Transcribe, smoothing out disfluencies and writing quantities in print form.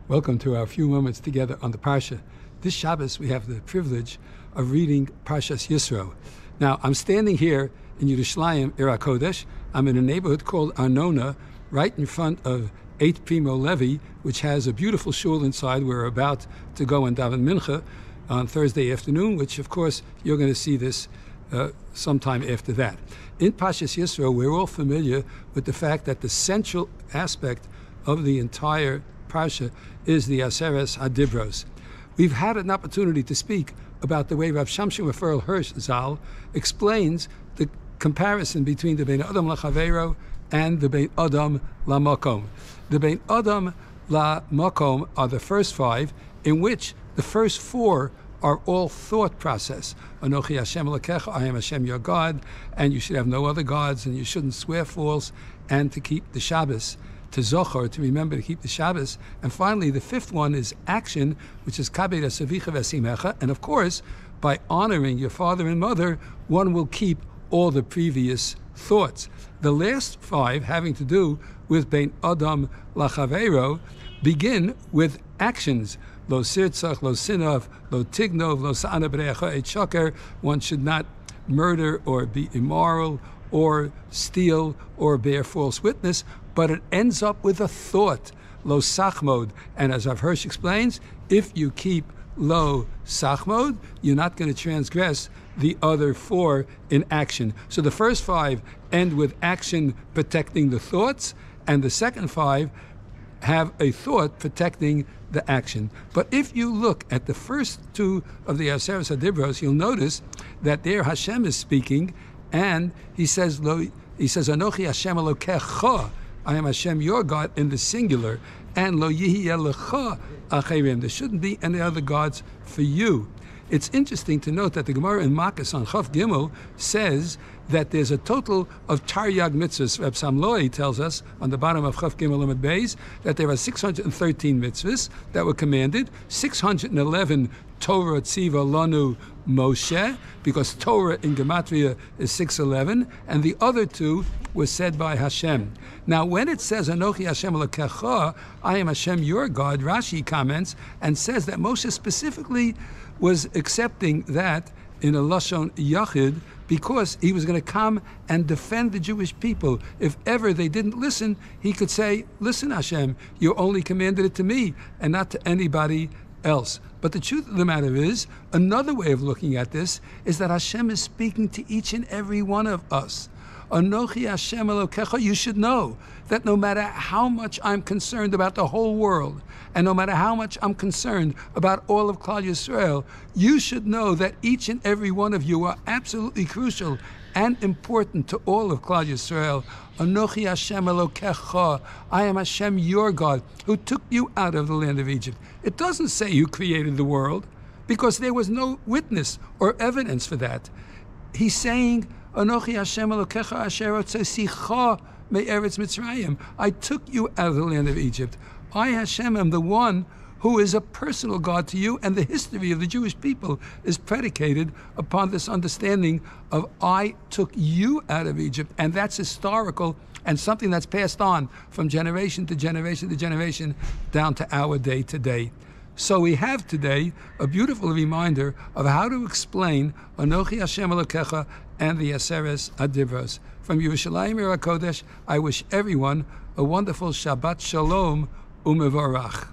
Welcome to our few moments together on the Parsha. This Shabbos we have the privilege of reading Parshas Yisro. Now, I'm standing here in Yerushalayim, Ir HaKodesh. I'm in a neighborhood called Arnona, right in front of 8 Primo Levi, which has a beautiful shul inside. We're about to go and daven mincha on Thursday afternoon, which, of course, you're going to see this sometime after that. In Parshas Yisro, we're all familiar with the fact that the central aspect of the entire Parsha is the Aseres HaDibros. We've had an opportunity to speak about the way Rav Shamshon Raphael Hirsch Zal explains the comparison between the Bein Adam LaChavero and the Bein Adam LaMakom. The Bein Adam LaMakom are the first 5, in which the first 4 are all thought process. Anochi Hashem Elokecha, I am Hashem your God, and you should have no other gods, and you shouldn't swear false, and to keep the Shabbos, to zochor, to remember to keep the Shabbos. And finally, the 5th one is action, which is kabed asavicha v'esimecha. And of course, by honoring your father and mother, one will keep all the previous thoughts. The last 5, having to do with Bein Adam LaChavero, begin with actions. Lo sirtzach, lo sinov, lo tignov, lo sa'ana b'recha et shaker. One should not murder or be immoral or steal or bear false witness, but it ends up with a thought, lo sachmod. And as Rav Hirsch explains, if you keep lo sachmod, you're not going to transgress the other 4 in action. So the first 5 end with action protecting the thoughts, and the second 5 have a thought protecting the action. But if you look at the first 2 of the Aseres HaDibros, you'll notice that there Hashem is speaking, and he says, Anochi Hashem Elokecha, I am Hashem your God, in the singular, and lo yihiyeh lecha acherim. There shouldn't be any other gods for you. It's interesting to note that the Gemara in Makkas on Chaf Gimel says that there's a total of Taryag mitzvahs. Reb Samloi tells us on the bottom of Chaf Gimel Amud Beis that there are 613 mitzvahs that were commanded, 611 Torah Tziva Lanu Moshe, because Torah in Gematria is 611, and the other 2 were said by Hashem. Now, when it says, Anochi Hashem Elokecha, I am Hashem your God, Rashi comments and says that Moshe specifically was accepting that in a Lashon Yachid because he was going to come and defend the Jewish people. If ever they didn't listen, he could say, listen, Hashem, you only commanded it to me and not to anybody else. But the truth of the matter is, another way of looking at this is that Hashem is speaking to each and every one of us. Anochi Hashem Elokecha, you should know that no matter how much I'm concerned about the whole world, and no matter how much I'm concerned about all of Klal Yisrael, you should know that each and every one of you are absolutely crucial and important to all of Klal Yisrael. Anochi Hashem Elokecha, I am Hashem your God, who took you out of the land of Egypt. It doesn't say who created the world, because there was no witness or evidence for that. He's saying, Anochi Hashem Elokecha asher hotzesicha me'eretz Mitzrayim. I took you out of the land of Egypt. I, Hashem, am the one who is a personal God to you, and the history of the Jewish people is predicated upon this understanding of I took you out of Egypt, and that's historical and something that's passed on from generation to generation to generation down to our day today. So we have today a beautiful reminder of how to explain Anochi Hashem Elokecha and the Aseres HaDibros. From Yerushalayim, Ir HaKodesh, I wish everyone a wonderful Shabbat Shalom Umevorach.